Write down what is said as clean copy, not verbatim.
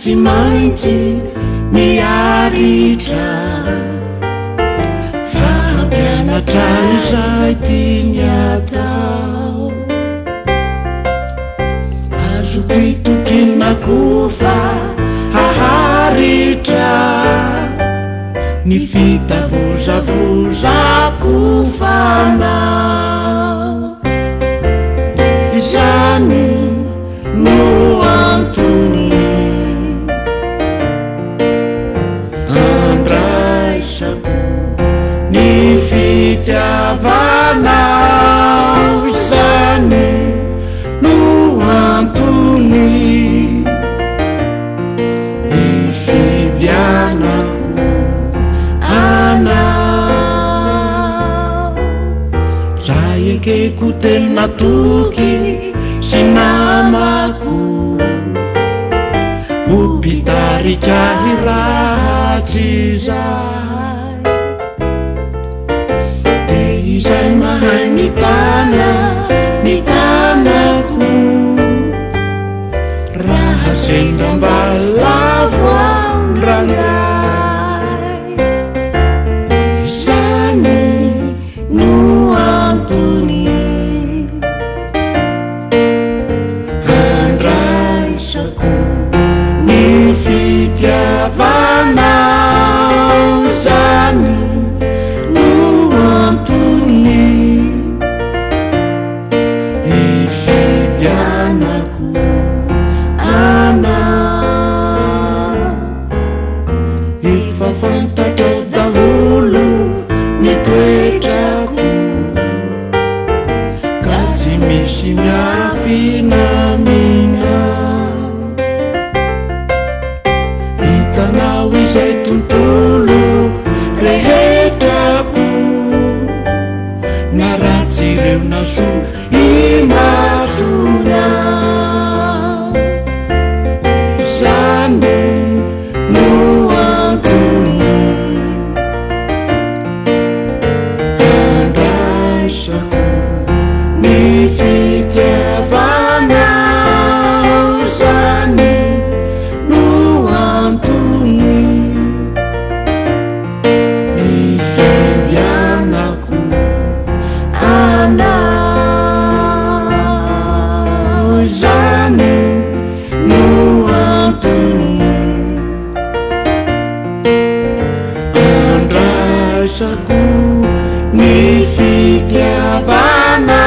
tsy maintsy miaritra fampianatra izay tiany atao azoko itokinako fa haharitra ny fitavozavozako fanao izany no antony andraisako ny fitiavanao izany no antony ifidianako anao zay ekeko tena toky sy namako hopitarika hiratry zay de izay mahay mitana ny tanako raha sendra mbalavo andrangay izany no antony andraisako ny fitiavanao izany no antony ifidianako anao efa fantatrao daholo ny toetrako ka tsy misy miafinamina hitanao izay tontolo rehetrako na ratsy ireo naso imasona izany no antony andraisako ny fitiavanao izany no antony ifidianako anao izany no antony andraisako ny fitiavanao